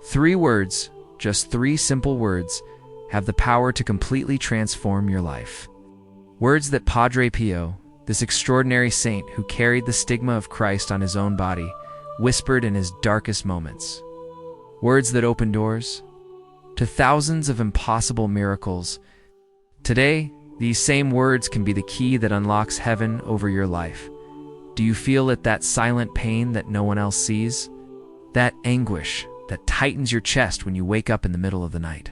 3 words, just 3 simple words, have the power to completely transform your life. Words that Padre Pio, this extraordinary saint who carried the stigma of Christ on his own body, whispered in his darkest moments. Words that open doors to thousands of impossible miracles. Today, these same words can be the key that unlocks heaven over your life. Do you feel that silent pain that no one else sees? That anguish that tightens your chest when you wake up in the middle of the night?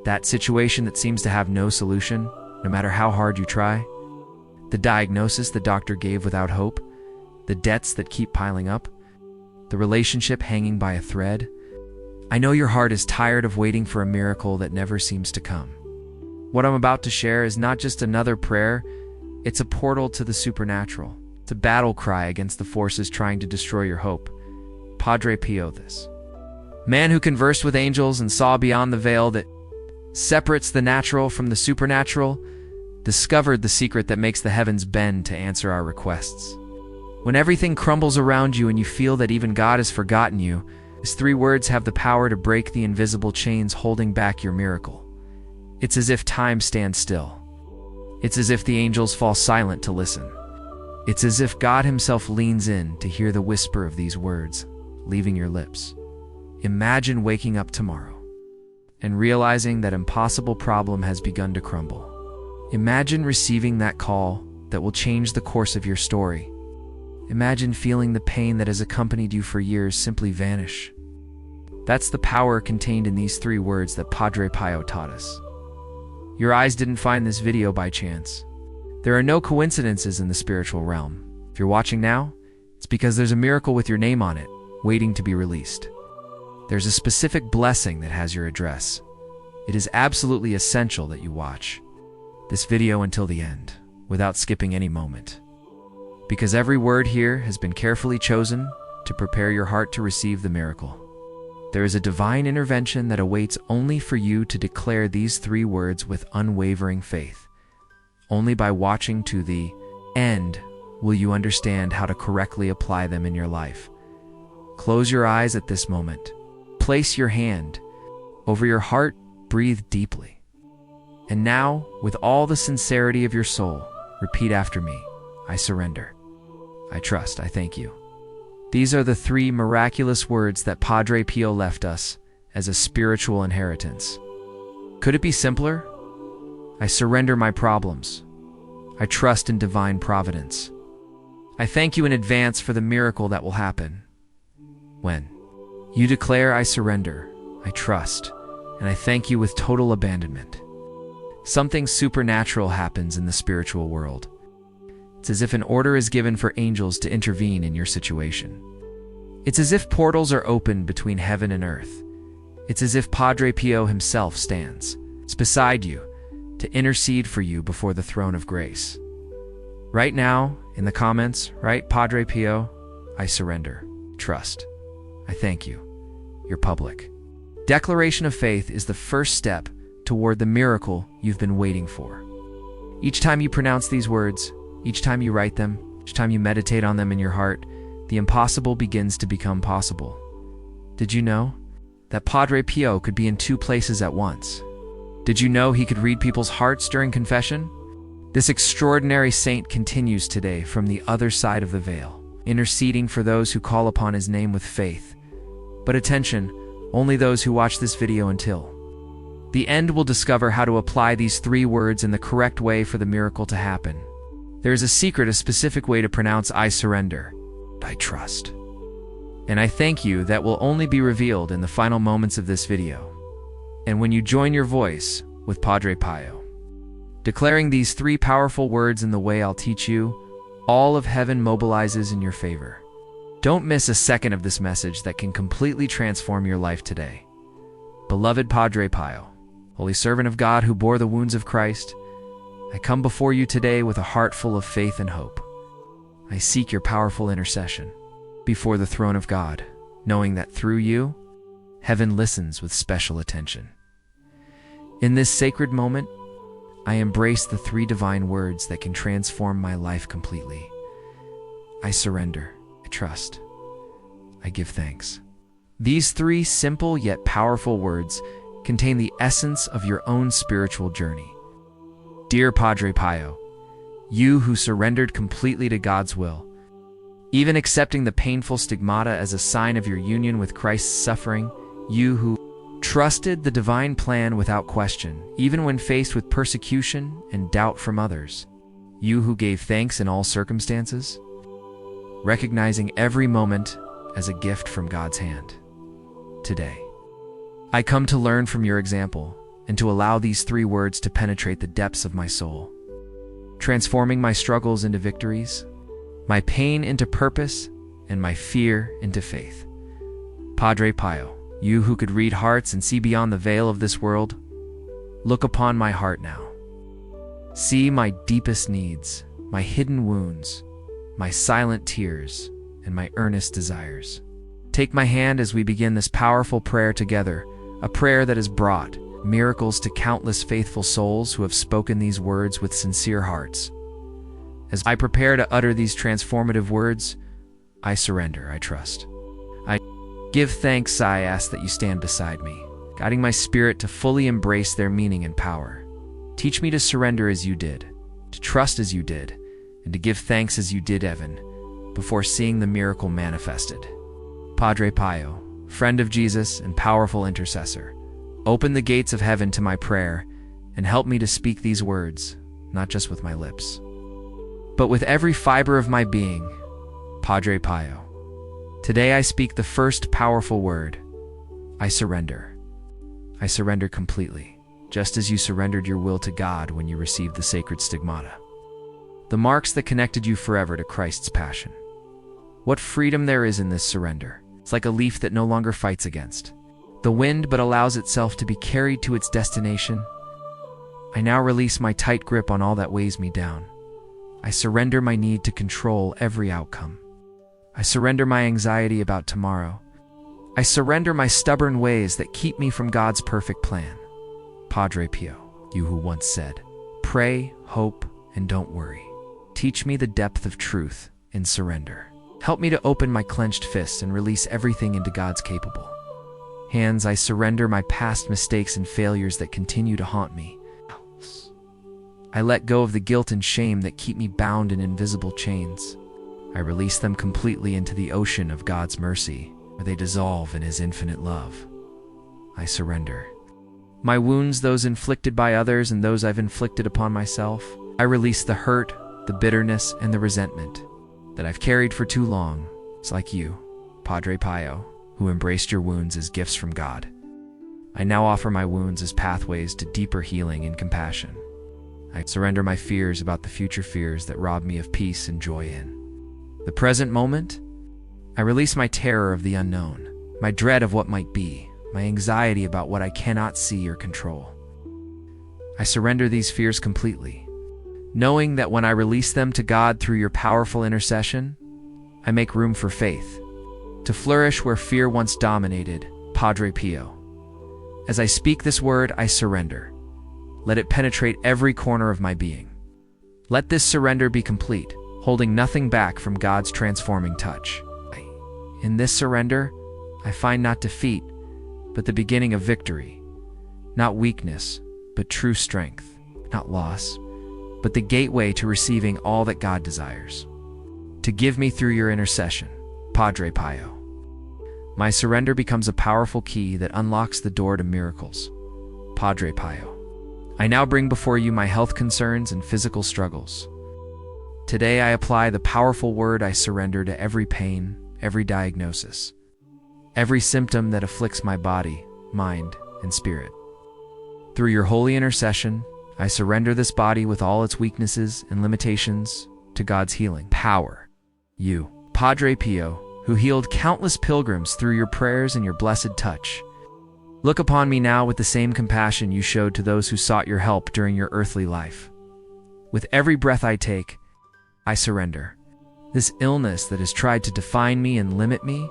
That situation that seems to have no solution, no matter how hard you try? The diagnosis the doctor gave without hope? The debts that keep piling up? The relationship hanging by a thread? I know your heart is tired of waiting for a miracle that never seems to come. What I'm about to share is not just another prayer, it's a portal to the supernatural. It's a battle cry against the forces trying to destroy your hope. Padre Pio, this man who conversed with angels and saw beyond the veil that separates the natural from the supernatural, discovered the secret that makes the heavens bend to answer our requests. When everything crumbles around you and you feel that even God has forgotten you, his 3 words have the power to break the invisible chains holding back your miracle. It's as if time stands still. It's as if the angels fall silent to listen. It's as if God himself leans in to hear the whisper of these words, leaving your lips. Imagine waking up tomorrow and realizing that impossible problem has begun to crumble. Imagine receiving that call that will change the course of your story. Imagine feeling the pain that has accompanied you for years simply vanish. That's the power contained in these 3 words that Padre Pio taught us. Your eyes didn't find this video by chance. There are no coincidences in the spiritual realm. If you're watching now, it's because there's a miracle with your name on it, waiting to be released. There's a specific blessing that has your address. It is absolutely essential that you watch this video until the end, without skipping any moment. Because every word here has been carefully chosen to prepare your heart to receive the miracle. There is a divine intervention that awaits only for you to declare these 3 words with unwavering faith. Only by watching to the end will you understand how to correctly apply them in your life. Close your eyes at this moment. Place your hand over your heart, breathe deeply. And now, with all the sincerity of your soul, repeat after me. I surrender. I trust. I thank you. These are the 3 miraculous words that Padre Pio left us as a spiritual inheritance. Could it be simpler? I surrender my problems. I trust in divine providence. I thank you in advance for the miracle that will happen. When you declare I surrender, I trust, and I thank you with total abandonment, something supernatural happens in the spiritual world. It's as if an order is given for angels to intervene in your situation. It's as if portals are opened between heaven and earth. It's as if Padre Pio himself stands beside you to intercede for you before the throne of grace. Right now, in the comments, write Padre Pio, I surrender, trust. I thank you. You're public. Declaration of faith is the first step toward the miracle you've been waiting for. Each time you pronounce these words, each time you write them, each time you meditate on them in your heart, the impossible begins to become possible. Did you know that Padre Pio could be in 2 places at once? Did you know he could read people's hearts during confession? This extraordinary saint continues today from the other side of the veil, interceding for those who call upon his name with faith. But attention, only those who watch this video until the end will discover how to apply these 3 words in the correct way for the miracle to happen. There is a secret, a specific way to pronounce I surrender, I trust. And I thank you that will only be revealed in the final moments of this video. And when you join your voice with Padre Pio, declaring these 3 powerful words in the way I'll teach you, all of heaven mobilizes in your favor. Don't miss a second of this message that can completely transform your life today. Beloved Padre Pio, holy servant of God who bore the wounds of Christ, I come before you today with a heart full of faith and hope. I seek your powerful intercession before the throne of God, knowing that through you, heaven listens with special attention. In this sacred moment, I embrace the 3 divine words that can transform my life completely. I surrender, I trust, I give thanks. These three simple yet powerful words contain the essence of your own spiritual journey. Dear Padre Pio, you who surrendered completely to God's will, even accepting the painful stigmata as a sign of your union with Christ's suffering, you who trusted the divine plan without question, even when faced with persecution and doubt from others, you who gave thanks in all circumstances, recognizing every moment as a gift from God's hand. Today, I come to learn from your example and to allow these three words to penetrate the depths of my soul, transforming my struggles into victories, my pain into purpose, and my fear into faith. Padre Pio, you who could read hearts and see beyond the veil of this world, look upon my heart now. See my deepest needs, my hidden wounds, my silent tears, and my earnest desires. Take my hand as we begin this powerful prayer together, a prayer that has brought miracles to countless faithful souls who have spoken these words with sincere hearts. As I prepare to utter these transformative words, I surrender, I trust. I give thanks, I ask that you stand beside me, guiding my spirit to fully embrace their meaning and power. Teach me to surrender as you did, to trust as you did, and to give thanks as you did, Evan, before seeing the miracle manifested. Padre Pio, friend of Jesus and powerful intercessor, open the gates of heaven to my prayer and help me to speak these words, not just with my lips, but with every fiber of my being. Padre Pio, today I speak the first powerful word. I surrender. I surrender completely, just as you surrendered your will to God when you received the sacred stigmata, the marks that connected you forever to Christ's passion. What freedom there is in this surrender. It's like a leaf that no longer fights against the wind but allows itself to be carried to its destination. I now release my tight grip on all that weighs me down. I surrender my need to control every outcome. I surrender my anxiety about tomorrow. I surrender my stubborn ways that keep me from God's perfect plan. Padre Pio, you who once said, pray, hope, and don't worry. Teach me the depth of truth in surrender. Help me to open my clenched fists and release everything into God's capable hands. I surrender my past mistakes and failures that continue to haunt me. I let go of the guilt and shame that keep me bound in invisible chains. I release them completely into the ocean of God's mercy, where they dissolve in His infinite love. I surrender my wounds, those inflicted by others and those I've inflicted upon myself. I release the hurt, the bitterness, and the resentment that I've carried for too long. It's like you, Padre Pio, who embraced your wounds as gifts from God. I now offer my wounds as pathways to deeper healing and compassion. I surrender my fears about the future, fears that rob me of peace and joy in the present moment. I release my terror of the unknown, my dread of what might be, my anxiety about what I cannot see or control. I surrender these fears completely, knowing that when I release them to God through your powerful intercession, I make room for faith to flourish where fear once dominated. Padre Pio, as I speak this word, I surrender. Let it penetrate every corner of my being. Let this surrender be complete, holding nothing back from God's transforming touch. In this surrender, I find not defeat, but the beginning of victory. Not weakness, but true strength. Not loss, but the gateway to receiving all that God desires to give me through your intercession. Padre Pio, my surrender becomes a powerful key that unlocks the door to miracles. Padre Pio, I now bring before you my health concerns and physical struggles. Today I apply the powerful word I surrender to every pain, every diagnosis, every symptom that afflicts my body, mind, and spirit. Through your holy intercession, I surrender this body with all its weaknesses and limitations to God's healing power. You, Padre Pio, who healed countless pilgrims through your prayers and your blessed touch, look upon me now with the same compassion you showed to those who sought your help during your earthly life. With every breath I take, I surrender. This illness that has tried to define me and limit me,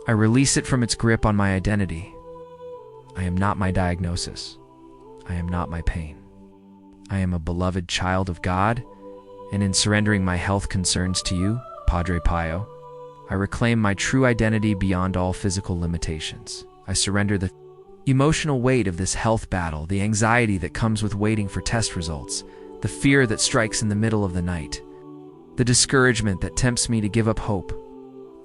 I release it from its grip on my identity. I am not my diagnosis. I am not my pain. I am a beloved child of God, and in surrendering my health concerns to you, Padre Pio, I reclaim my true identity beyond all physical limitations. I surrender the emotional weight of this health battle, the anxiety that comes with waiting for test results, the fear that strikes in the middle of the night, the discouragement that tempts me to give up hope.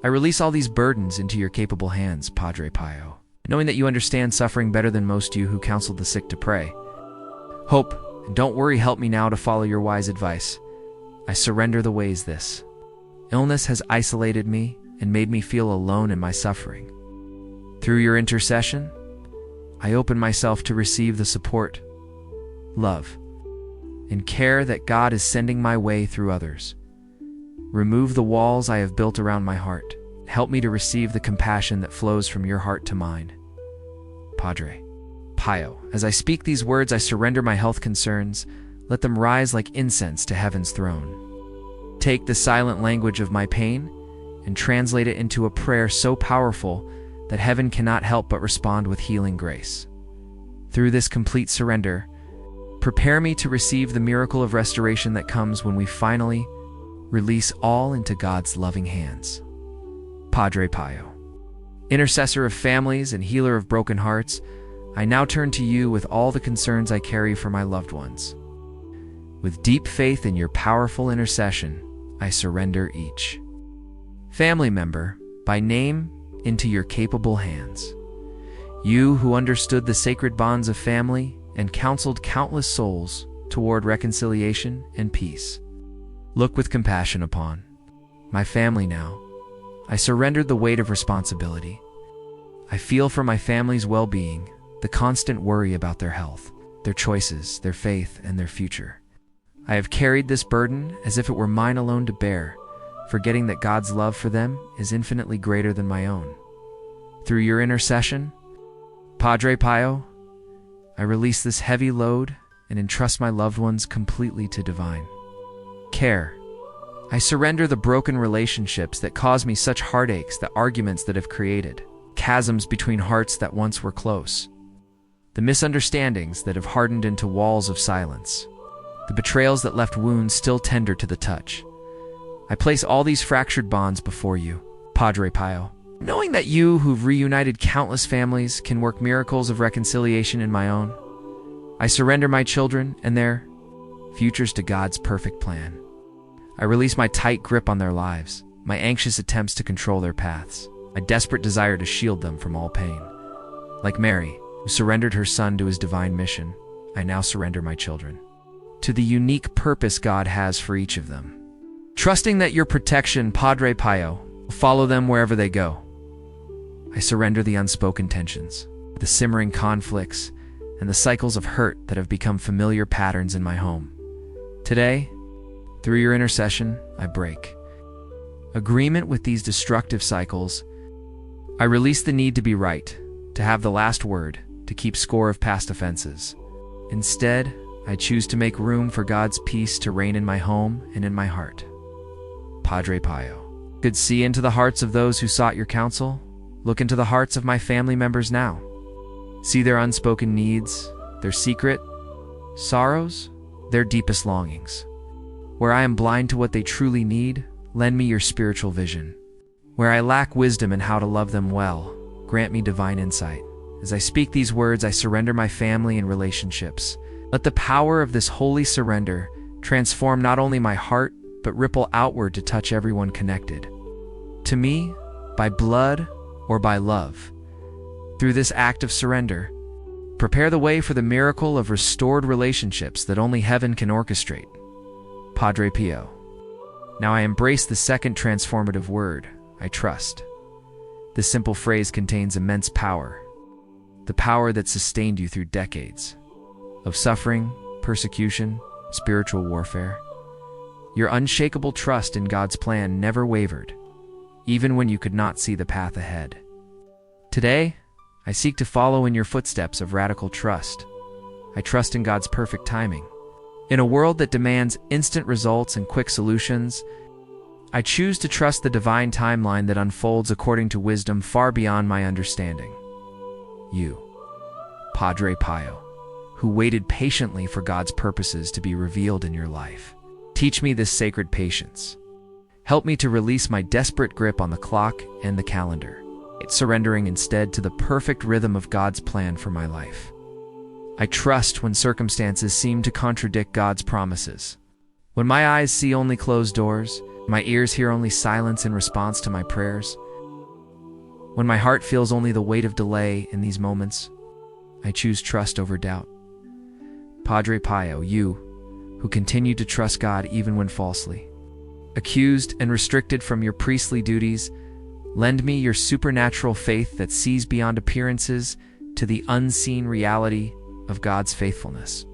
I release all these burdens into your capable hands, Padre Pio, knowing that you understand suffering better than most you who counseled the sick to pray. Hope, and don't worry, help me now to follow your wise advice. I surrender the ways this illness has isolated me and made me feel alone in my suffering. Through your intercession, I open myself to receive the support, love, and care that God is sending my way through others. Remove the walls I have built around my heart. Help me to receive the compassion that flows from your heart to mine. Padre Pio, as I speak these words, I surrender my health concerns. Let them rise like incense to heaven's throne. Take the silent language of my pain and translate it into a prayer so powerful that heaven cannot help but respond with healing grace. Through this complete surrender, prepare me to receive the miracle of restoration that comes when we finally release all into God's loving hands. Padre Pio, intercessor of families and healer of broken hearts, I now turn to you with all the concerns I carry for my loved ones. With deep faith in your powerful intercession, I surrender each family member by name into your capable hands. You who understood the sacred bonds of family and counseled countless souls toward reconciliation and peace, look with compassion upon my family now. I surrendered the weight of responsibility. I feel for my family's well-being, the constant worry about their health, their choices, their faith, and their future. I have carried this burden as if it were mine alone to bear, forgetting that God's love for them is infinitely greater than my own. Through your intercession, Padre Pio, I release this heavy load and entrust my loved ones completely to divine care. I surrender the broken relationships that cause me such heartaches, the arguments that have created chasms between hearts that once were close, the misunderstandings that have hardened into walls of silence, the betrayals that left wounds still tender to the touch. I place all these fractured bonds before you, Padre Pio, knowing that you who've reunited countless families can work miracles of reconciliation in my own. I surrender my children and their futures to God's perfect plan. I release my tight grip on their lives, my anxious attempts to control their paths, my desperate desire to shield them from all pain. Like Mary, who surrendered her son to his divine mission, I now surrender my children to the unique purpose God has for each of them. Trusting that your protection, Padre Pio, will follow them wherever they go. I surrender the unspoken tensions, the simmering conflicts, and the cycles of hurt that have become familiar patterns in my home. Today, through your intercession, I break agreement with these destructive cycles. I release the need to be right, to have the last word, to keep score of past offenses. Instead, I choose to make room for God's peace to reign in my home and in my heart. Padre Pio, could see into the hearts of those who sought your counsel. Look into the hearts of my family members now. See their unspoken needs, their secret sorrows, their deepest longings. Where I am blind to what they truly need, lend me your spiritual vision. Where I lack wisdom in how to love them well, grant me divine insight. As I speak these words, I surrender my family and relationships. Let the power of this holy surrender transform not only my heart, but ripple outward to touch everyone connected to me, by blood or by love. Through this act of surrender, prepare the way for the miracle of restored relationships that only heaven can orchestrate. Padre Pio. Now I embrace the second transformative word, I trust. This simple phrase contains immense power, the power that sustained you through decades of suffering, persecution, spiritual warfare. Your unshakable trust in God's plan never wavered, even when you could not see the path ahead. Today, I seek to follow in your footsteps of radical trust. I trust in God's perfect timing. In a world that demands instant results and quick solutions, I choose to trust the divine timeline that unfolds according to wisdom far beyond my understanding. You, Padre Pio, who waited patiently for God's purposes to be revealed in your life, teach me this sacred patience. Help me to release my desperate grip on the clock and the calendar, surrendering instead to the perfect rhythm of God's plan for my life. I trust when circumstances seem to contradict God's promises. When my eyes see only closed doors, my ears hear only silence in response to my prayers. When my heart feels only the weight of delay in these moments, I choose trust over doubt. Padre Pio, you who continue to trust God even when falsely accused and restricted from your priestly duties, lend me your supernatural faith that sees beyond appearances to the unseen reality of God's faithfulness.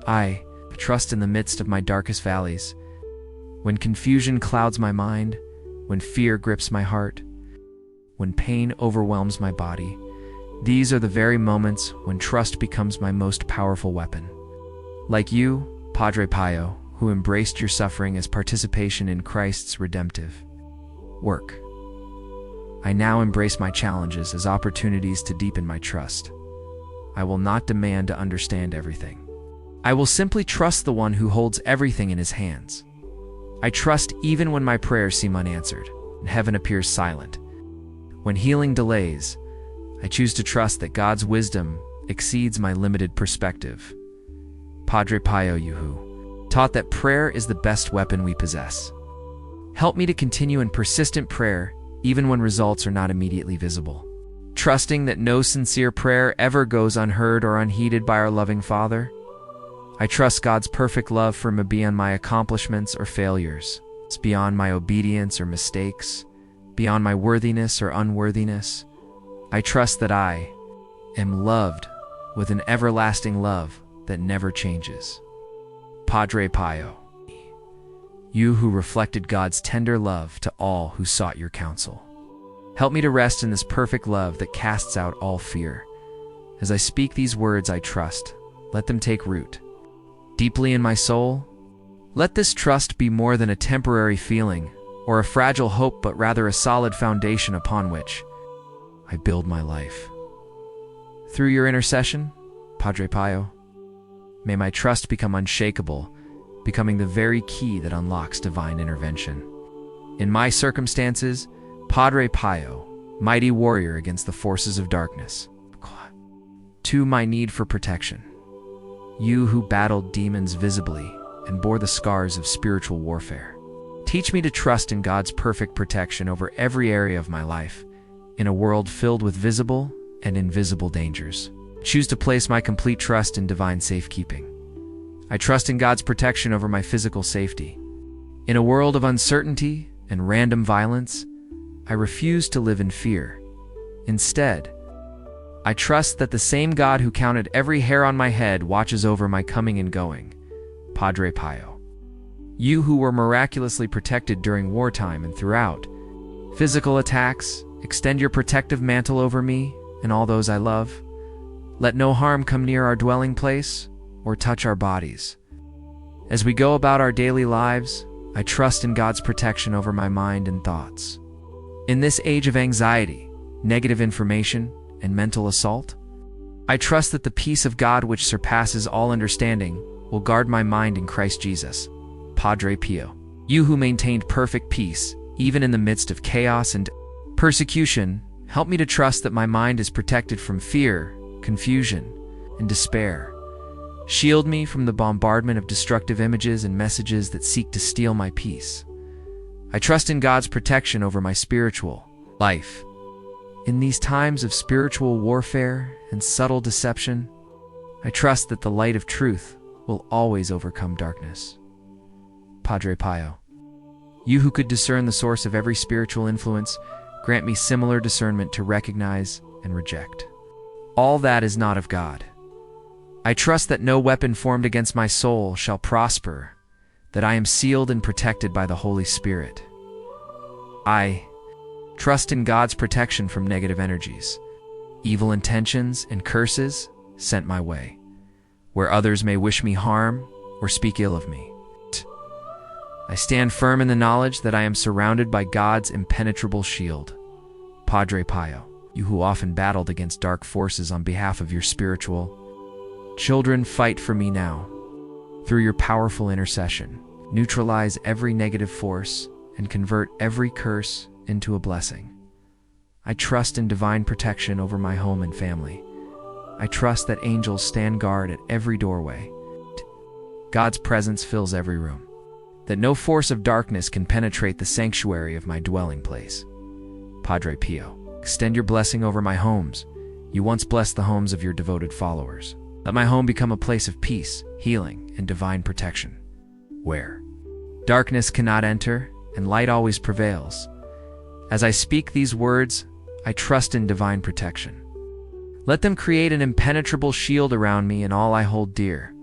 I trust in the midst of my darkest valleys, when confusion clouds my mind, when fear grips my heart, when pain overwhelms my body. These are the very moments when trust becomes my most powerful weapon. Like you, Padre Pio, who embraced your suffering as participation in Christ's redemptive work, I now embrace my challenges as opportunities to deepen my trust. I will not demand to understand everything. I will simply trust the one who holds everything in his hands. I trust even when my prayers seem unanswered and heaven appears silent. When healing delays, I choose to trust that God's wisdom exceeds my limited perspective. Padre Pio, you who taught that prayer is the best weapon we possess. Help me to continue in persistent prayer even when results are not immediately visible, trusting that no sincere prayer ever goes unheard or unheeded by our loving Father. I trust God's perfect love for me beyond my accomplishments or failures. It's beyond my obedience or mistakes, beyond my worthiness or unworthiness. I trust that I am loved with an everlasting love that never changes. Padre Pio, you who reflected God's tender love to all who sought your counsel, help me to rest in this perfect love that casts out all fear. As I speak these words, I trust. Let them take root deeply in my soul. Let this trust be more than a temporary feeling or a fragile hope, but rather a solid foundation upon which I build my life. Through your intercession, Padre Pio, may my trust become unshakable, becoming the very key that unlocks divine intervention. In my circumstances, Padre Pio, mighty warrior against the forces of darkness, to my need for protection, you who battled demons visibly and bore the scars of spiritual warfare, teach me to trust in God's perfect protection over every area of my life, in a world filled with visible and invisible dangers. Choose to place my complete trust in divine safekeeping. I trust in God's protection over my physical safety. In a world of uncertainty and random violence, I refuse to live in fear. Instead, I trust that the same God who counted every hair on my head watches over my coming and going. Padre Pio, you who were miraculously protected during wartime and throughout physical attacks, extend your protective mantle over me and all those I love. Let no harm come near our dwelling place or touch our bodies. As we go about our daily lives, I trust in God's protection over my mind and thoughts. In this age of anxiety, negative information, and mental assault, I trust that the peace of God which surpasses all understanding will guard my mind in Christ Jesus. Padre Pio, you who maintained perfect peace even in the midst of chaos and persecution, help me to trust that my mind is protected from fear, confusion, and despair. Shield me from the bombardment of destructive images and messages that seek to steal my peace. I trust in God's protection over my spiritual life. In these times of spiritual warfare and subtle deception, I trust that the light of truth will always overcome darkness. Padre Pio, you who could discern the source of every spiritual influence, grant me similar discernment to recognize and reject all that is not of God. I trust that no weapon formed against my soul shall prosper, that I am sealed and protected by the Holy Spirit. I trust in God's protection from negative energies, evil intentions, and curses sent my way, where others may wish me harm or speak ill of me. I stand firm in the knowledge that I am surrounded by God's impenetrable shield. Padre Pio, you who often battled against dark forces on behalf of your spiritual children, fight for me now. Through your powerful intercession, neutralize every negative force and convert every curse into a blessing. I trust in divine protection over my home and family. I trust that angels stand guard at every doorway. God's presence fills every room, that no force of darkness can penetrate the sanctuary of my dwelling place. Padre Pio, extend your blessing over my homes. You once blessed the homes of your devoted followers. Let my home become a place of peace, healing, and divine protection, where darkness cannot enter and light always prevails. As I speak these words, I trust in divine protection. Let them create an impenetrable shield around me and all I hold dear.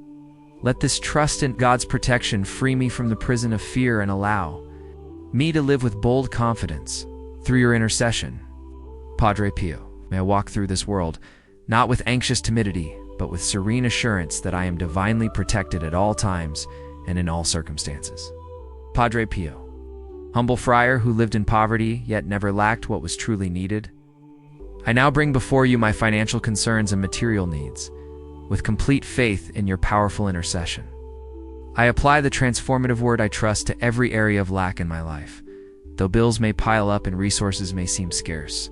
Let this trust in God's protection free me from the prison of fear and allow me to live with bold confidence through your intercession. Padre Pio, may I walk through this world, not with anxious timidity, but with serene assurance that I am divinely protected at all times and in all circumstances. Padre Pio, humble friar who lived in poverty yet never lacked what was truly needed, I now bring before you my financial concerns and material needs, with complete faith in your powerful intercession. I apply the transformative word I trust to every area of lack in my life, though bills may pile up and resources may seem scarce.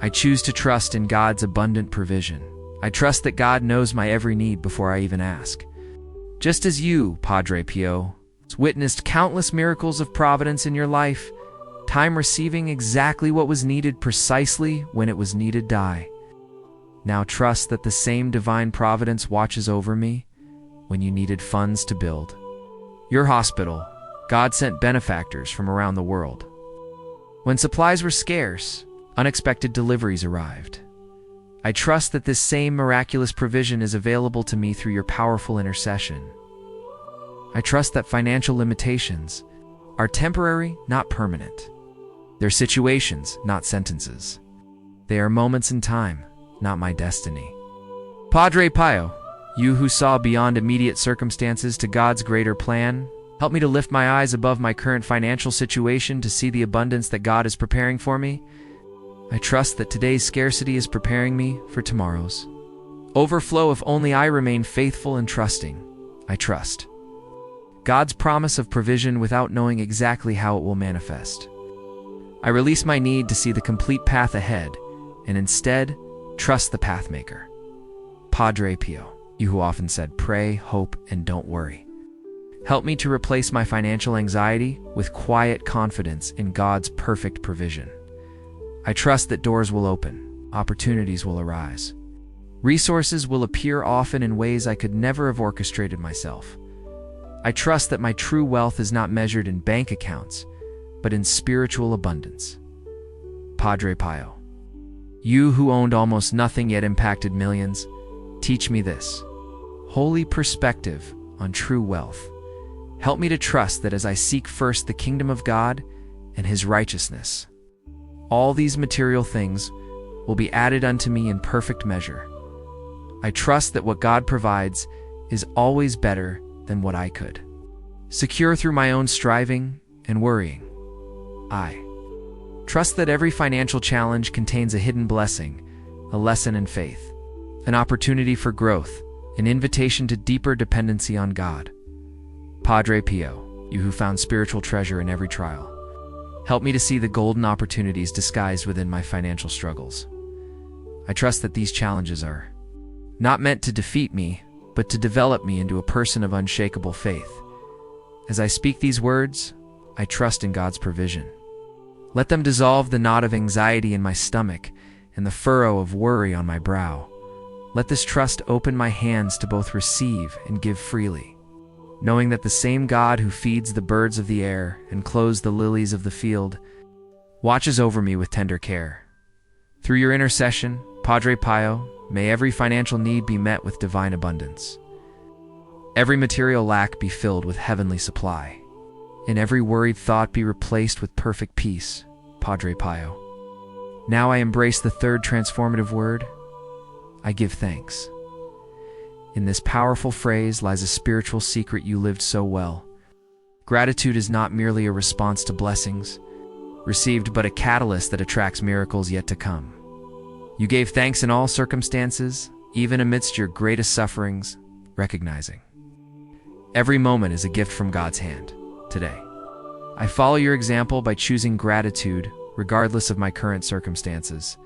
I choose to trust in God's abundant provision. I trust that God knows my every need before I even ask. Just as you, Padre Pio, witnessed countless miracles of providence in your life, time receiving exactly what was needed precisely when it was needed. Now trust that the same divine providence watches over me when you needed funds to build your hospital. God sent benefactors from around the world. When supplies were scarce, unexpected deliveries arrived. I trust that this same miraculous provision is available to me through your powerful intercession. I trust that financial limitations are temporary, not permanent. They're situations, not sentences. They are moments in time, not my destiny. Padre Pio, you who saw beyond immediate circumstances to God's greater plan, help me to lift my eyes above my current financial situation to see the abundance that God is preparing for me. I trust that today's scarcity is preparing me for tomorrow's overflow if only I remain faithful and trusting. I trust God's promise of provision without knowing exactly how it will manifest. I release my need to see the complete path ahead and instead trust the pathmaker. Padre Pio, you who often said pray, hope, and don't worry, help me to replace my financial anxiety with quiet confidence in God's perfect provision. I trust that doors will open, opportunities will arise. Resources will appear often in ways I could never have orchestrated myself. I trust that my true wealth is not measured in bank accounts, but in spiritual abundance. Padre Pio, you who owned almost nothing yet impacted millions, teach me this holy perspective on true wealth. Help me to trust that as I seek first the kingdom of God and His righteousness, all these material things will be added unto me in perfect measure. I trust that what God provides is always better than what I could secure through my own striving and worrying. I trust that every financial challenge contains a hidden blessing, a lesson in faith, an opportunity for growth, an invitation to deeper dependency on God. Padre Pio, you who found spiritual treasure in every trial, help me to see the golden opportunities disguised within my financial struggles. I trust that these challenges are not meant to defeat me, but to develop me into a person of unshakable faith. As I speak these words, I trust in God's provision. Let them dissolve the knot of anxiety in my stomach and the furrow of worry on my brow. Let this trust open my hands to both receive and give freely, knowing that the same God who feeds the birds of the air and clothes the lilies of the field watches over me with tender care. Through your intercession, Padre Pio, may every financial need be met with divine abundance. Every material lack be filled with heavenly supply, and every worried thought be replaced with perfect peace. Padre Pio, now I embrace the third transformative word. I give thanks. In this powerful phrase lies a spiritual secret you lived so well. Gratitude is not merely a response to blessings received, but a catalyst that attracts miracles yet to come. You gave thanks in all circumstances, even amidst your greatest sufferings, recognizing every moment is a gift from God's hand. Today, I follow your example by choosing gratitude, regardless of my current circumstances.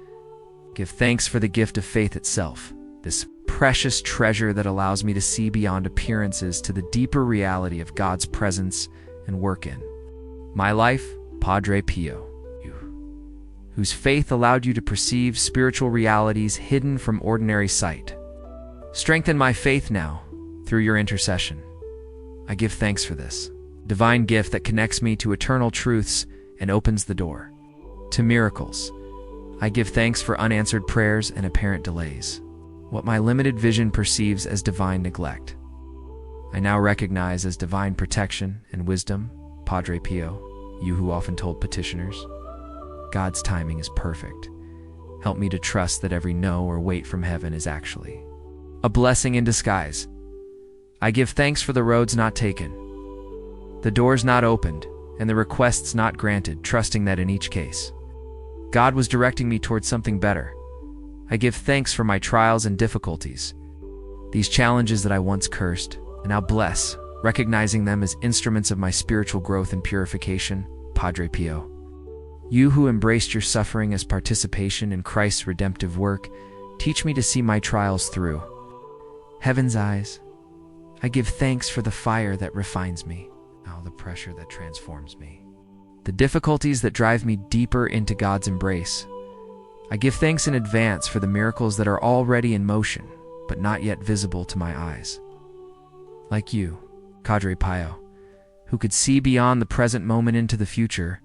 Give thanks for the gift of faith itself, this precious treasure that allows me to see beyond appearances to the deeper reality of God's presence and work in my life. Padre Pio, you, whose faith allowed you to perceive spiritual realities hidden from ordinary sight. Strengthen my faith now through your intercession. I give thanks for this divine gift that connects me to eternal truths and opens the door to miracles. I give thanks for unanswered prayers and apparent delays, what my limited vision perceives as divine neglect. I now recognize as divine protection and wisdom. Padre Pio, you who often told petitioners, God's timing is perfect. Help me to trust that every no or wait from heaven is actually a blessing in disguise. I give thanks for the roads not taken, the doors not opened, and the requests not granted, trusting that in each case, God was directing me towards something better. I give thanks for my trials and difficulties, these challenges that I once cursed, and now bless, recognizing them as instruments of my spiritual growth and purification. Padre Pio, you who embraced your suffering as participation in Christ's redemptive work, teach me to see my trials through heaven's eyes. I give thanks for the fire that refines me, the pressure that transforms me, the difficulties that drive me deeper into God's embrace. I give thanks in advance for the miracles that are already in motion, but not yet visible to my eyes. Like you, Padre Pio, who could see beyond the present moment into the future,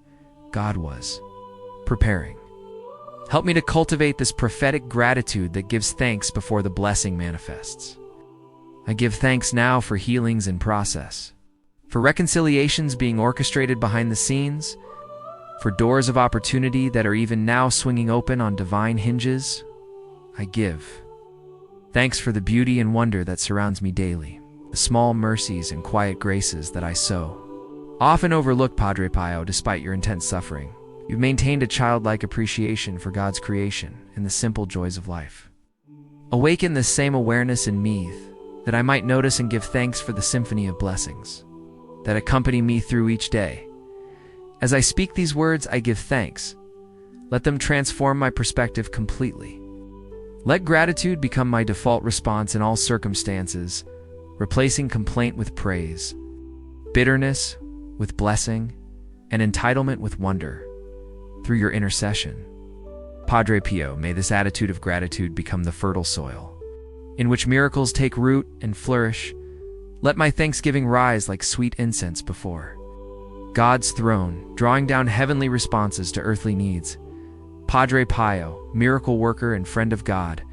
God was preparing. Help me to cultivate this prophetic gratitude that gives thanks before the blessing manifests. I give thanks now for healings in process, for reconciliations being orchestrated behind the scenes, for doors of opportunity that are even now swinging open on divine hinges. I give thanks for the beauty and wonder that surrounds me daily, the small mercies and quiet graces that I so often overlook. Padre Pio, despite your intense suffering, you've maintained a childlike appreciation for God's creation and the simple joys of life. Awaken this same awareness in me, that I might notice and give thanks for the symphony of blessings that accompany me through each day. As I speak these words, I give thanks. Let them transform my perspective completely. Let gratitude become my default response in all circumstances, replacing complaint with praise, bitterness with blessing, and entitlement with wonder. Through your intercession, Padre Pio, may this attitude of gratitude become the fertile soil in which miracles take root and flourish. Let my thanksgiving rise like sweet incense before God's throne, drawing down heavenly responses to earthly needs. Padre Pio, miracle worker and friend of God,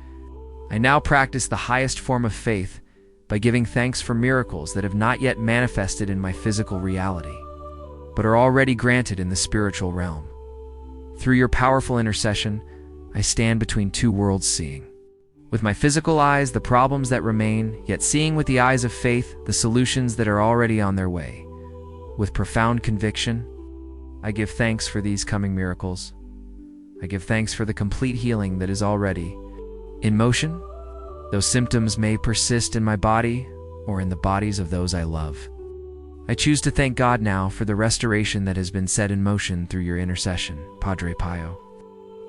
I now practice the highest form of faith by giving thanks for miracles that have not yet manifested in my physical reality, but are already granted in the spiritual realm. Through your powerful intercession, I stand between two worlds, seeing with my physical eyes the problems that remain, yet seeing with the eyes of faith the solutions that are already on their way. With profound conviction, I give thanks for these coming miracles. I give thanks for the complete healing that is already in motion, though symptoms may persist in my body or in the bodies of those I love. I choose to thank God now for the restoration that has been set in motion through your intercession, Padre Pio,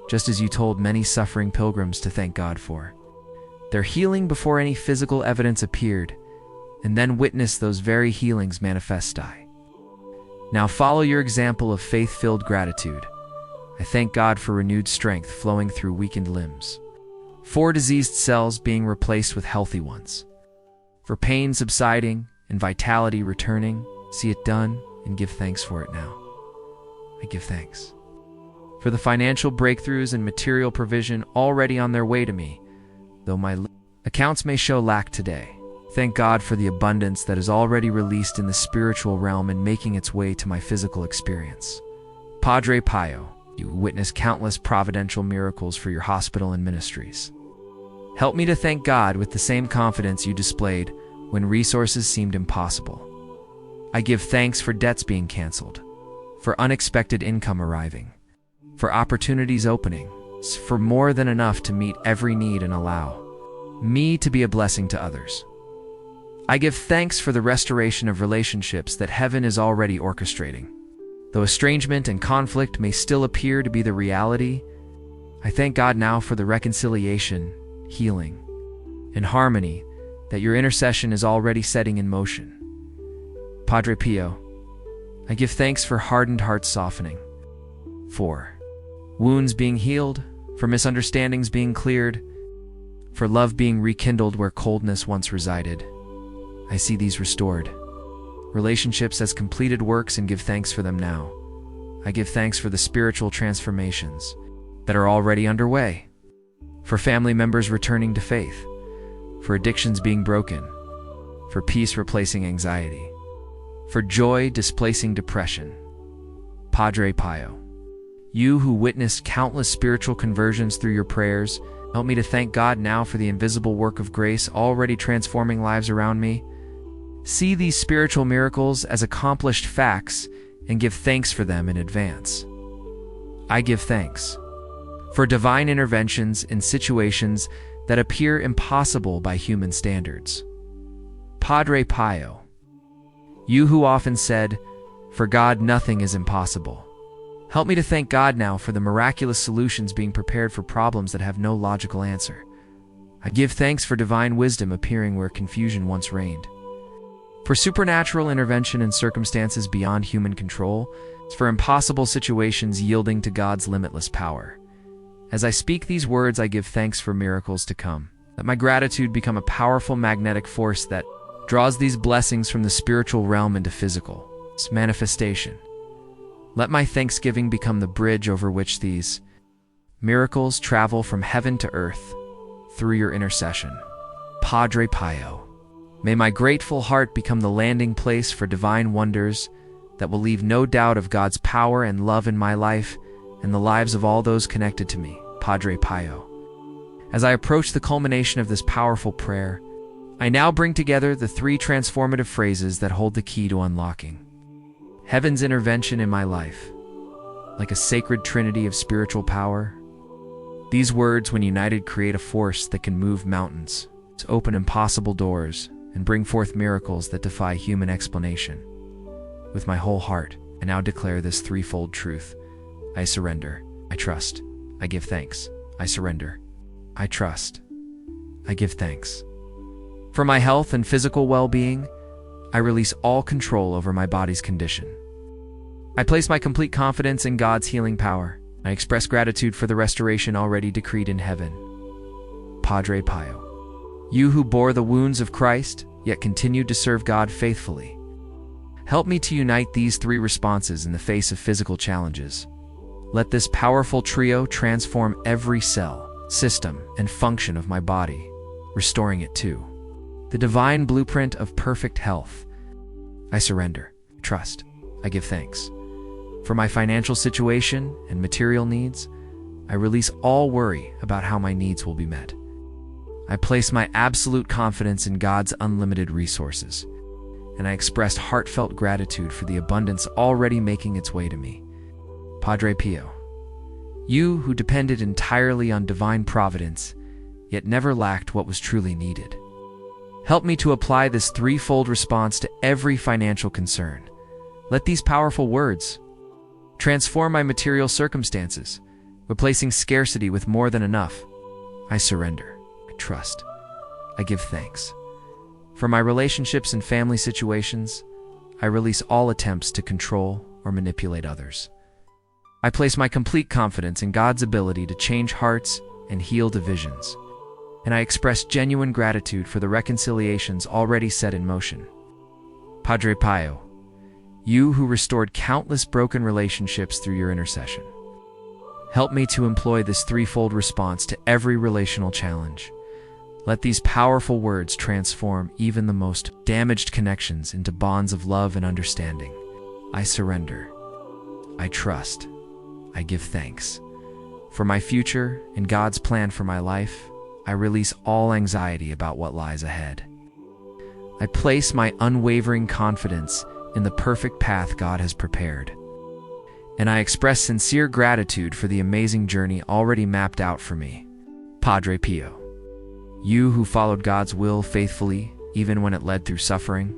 just as you told many suffering pilgrims to thank God for their healing before any physical evidence appeared, and then witness those very healings manifesti. Now follow your example of faith-filled gratitude. I thank God for renewed strength flowing through weakened limbs, for diseased cells being replaced with healthy ones, for pain subsiding and vitality returning. See it done and give thanks for it now. I give thanks for the financial breakthroughs and material provision already on their way to me, though my accounts may show lack today. Thank God for the abundance that is already released in the spiritual realm and making its way to my physical experience. Padre Pio, you witness countless providential miracles for your hospital and ministries. Help me to thank God with the same confidence you displayed when resources seemed impossible. I give thanks for debts being canceled, for unexpected income arriving, for opportunities opening, for more than enough to meet every need and allow me to be a blessing to others. I give thanks for the restoration of relationships that heaven is already orchestrating, Though estrangement and conflict may still appear to be the reality, I thank God now for the reconciliation, healing, and harmony that your intercession is already setting in motion. Padre Pio, I give thanks for hardened hearts softening, for wounds being healed, for misunderstandings being cleared, for love being rekindled where coldness once resided. I see these restored, relationships as completed works, and give thanks for them now. I give thanks for the spiritual transformations that are already underway, for family members returning to faith, for addictions being broken, for peace replacing anxiety, for joy displacing depression. Padre Pio, you who witnessed countless spiritual conversions through your prayers, help me to thank God now for the invisible work of grace already transforming lives around me. See these spiritual miracles as accomplished facts and give thanks for them in advance. I give thanks for divine interventions in situations that appear impossible by human standards. Padre Pio, you who often said, "For God nothing is impossible," help me to thank God now for the miraculous solutions being prepared for problems that have no logical answer. I give thanks for divine wisdom appearing where confusion once reigned, for supernatural intervention in circumstances beyond human control, for impossible situations yielding to God's limitless power. As I speak these words, I give thanks for miracles to come. Let my gratitude become a powerful magnetic force that draws these blessings from the spiritual realm into physical manifestation. Let my thanksgiving become the bridge over which these miracles travel from heaven to earth through your intercession. Padre Pio, may my grateful heart become the landing place for divine wonders that will leave no doubt of God's power and love in my life and the lives of all those connected to me. Padre Pio, as I approach the culmination of this powerful prayer, I now bring together the three transformative phrases that hold the key to unlocking heaven's intervention in my life, like a sacred trinity of spiritual power. These words, when united, create a force that can move mountains, to open impossible doors, and bring forth miracles that defy human explanation. With my whole heart, I now declare this threefold truth. I surrender. I trust. I give thanks. I surrender. I trust. I give thanks. For my health and physical well-being, I release all control over my body's condition. I place my complete confidence in God's healing power. I express gratitude for the restoration already decreed in heaven. Padre Pio, you who bore the wounds of Christ, yet continued to serve God faithfully, help me to unite these three responses in the face of physical challenges. Let this powerful trio transform every cell, system, and function of my body, restoring it to the divine blueprint of perfect health. I surrender, trust, I give thanks. For my financial situation and material needs, I release all worry about how my needs will be met. I place my absolute confidence in God's unlimited resources, and I express heartfelt gratitude for the abundance already making its way to me. Padre Pio, you who depended entirely on divine providence, yet never lacked what was truly needed, help me to apply this threefold response to every financial concern. Let these powerful words transform my material circumstances, replacing scarcity with more than enough. I surrender. I trust. I give thanks. For my relationships and family situations, I release all attempts to control or manipulate others. I place my complete confidence in God's ability to change hearts and heal divisions, and I express genuine gratitude for the reconciliations already set in motion. Padre Pio, you who restored countless broken relationships through your intercession, help me to employ this threefold response to every relational challenge. Let these powerful words transform even the most damaged connections into bonds of love and understanding. I surrender. I trust. I give thanks. For my future and God's plan for my life, I release all anxiety about what lies ahead. I place my unwavering confidence in the perfect path God has prepared, and I express sincere gratitude for the amazing journey already mapped out for me. Padre Pio, you who followed God's will faithfully even when it led through suffering,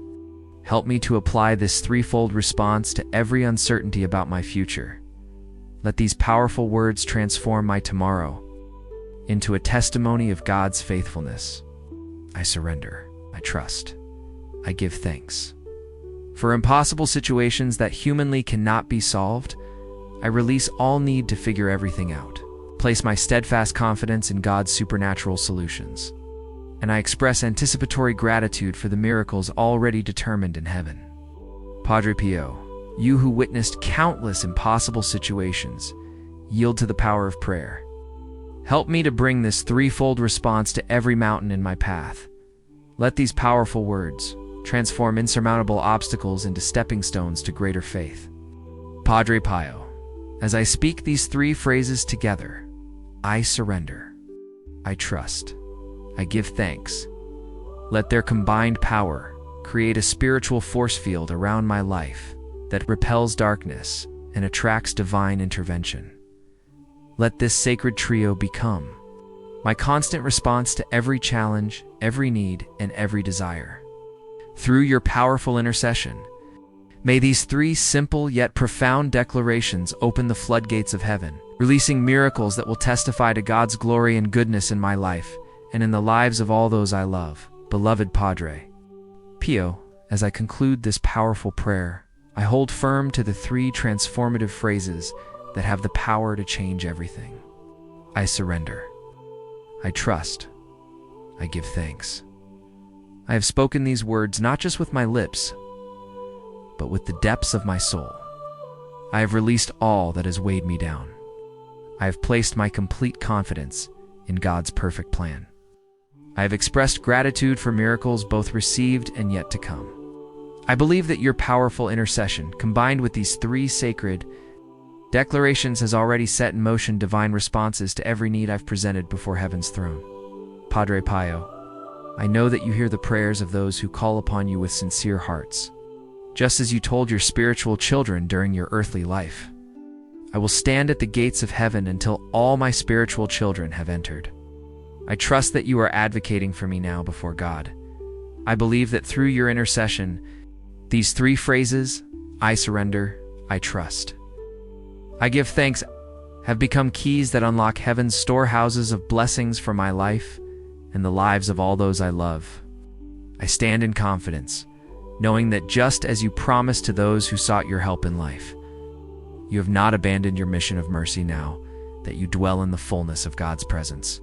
Help me to apply this threefold response to every uncertainty about my future. Let these powerful words transform my tomorrow into a testimony of God's faithfulness. I surrender. I trust. I give thanks. For impossible situations that humanly cannot be solved, I release all need to figure everything out. Place my steadfast confidence in God's supernatural solutions. And I express anticipatory gratitude for the miracles already determined in heaven. Padre Pio, you who witnessed countless impossible situations, yield to the power of prayer. Help me to bring this threefold response to every mountain in my path. Let these powerful words transform insurmountable obstacles into stepping stones to greater faith. Padre Pio, as I speak these three phrases together, I surrender. I trust. I give thanks. Let their combined power create a spiritual force field around my life that repels darkness and attracts divine intervention. Let this sacred trio become my constant response to every challenge, every need, and every desire. Through your powerful intercession, may these three simple yet profound declarations open the floodgates of heaven, releasing miracles that will testify to God's glory and goodness in my life and in the lives of all those I love. Beloved Padre Pio, as I conclude this powerful prayer, I hold firm to the three transformative phrases that have the power to change everything. I surrender. I trust. I give thanks. I have spoken these words not just with my lips, but with the depths of my soul. I have released all that has weighed me down. I have placed my complete confidence in God's perfect plan. I have expressed gratitude for miracles both received and yet to come. I believe that your powerful intercession, combined with these three sacred declarations, has already set in motion divine responses to every need I've presented before heaven's throne. Padre Pio, I know that you hear the prayers of those who call upon you with sincere hearts, just as you told your spiritual children during your earthly life. I will stand at the gates of heaven until all my spiritual children have entered. I trust that you are advocating for me now before God. I believe that through your intercession, these three phrases, I surrender, I trust, I give thanks, have become keys that unlock heaven's storehouses of blessings for my life and the lives of all those I love. I stand in confidence, knowing that just as you promised to those who sought your help in life, you have not abandoned your mission of mercy now that you dwell in the fullness of God's presence.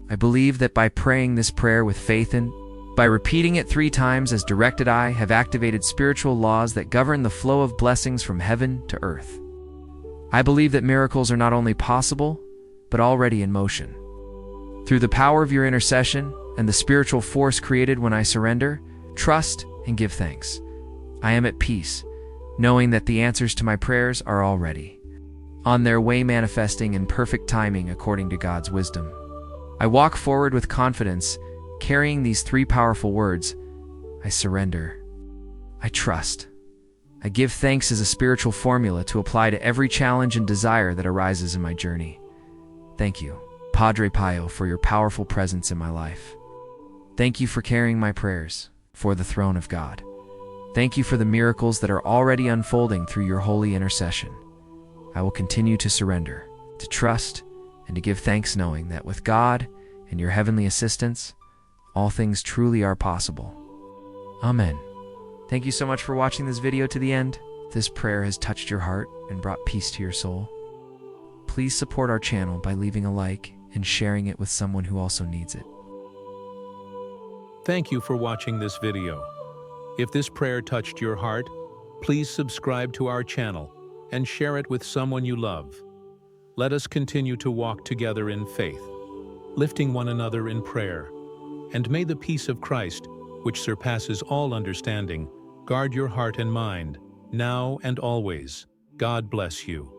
I believe that by praying this prayer with faith and by repeating it 3 times as directed, I have activated spiritual laws that govern the flow of blessings from heaven to earth. I believe that miracles are not only possible, but already in motion. Through the power of your intercession and the spiritual force created when I surrender, trust, and give thanks, I am at peace, knowing that the answers to my prayers are already on their way, manifesting in perfect timing according to God's wisdom. I walk forward with confidence, carrying these 3 powerful words: I surrender, I trust, I give thanks as a spiritual formula to apply to every challenge and desire that arises in my journey. Thank you, Padre Pio, for your powerful presence in my life. Thank you for carrying my prayers for the throne of God. Thank you for the miracles that are already unfolding through your holy intercession. I will continue to surrender, to trust, and to give thanks, knowing that with God and your heavenly assistance, all things truly are possible. Amen. Thank you so much for watching this video to the end. If this prayer has touched your heart and brought peace to your soul, please support our channel by leaving a like and sharing it with someone who also needs it. Thank you for watching this video. If this prayer touched your heart, please subscribe to our channel and share it with someone you love. Let us continue to walk together in faith, lifting one another in prayer. And may the peace of Christ, which surpasses all understanding, guard your heart and mind, now and always. God bless you.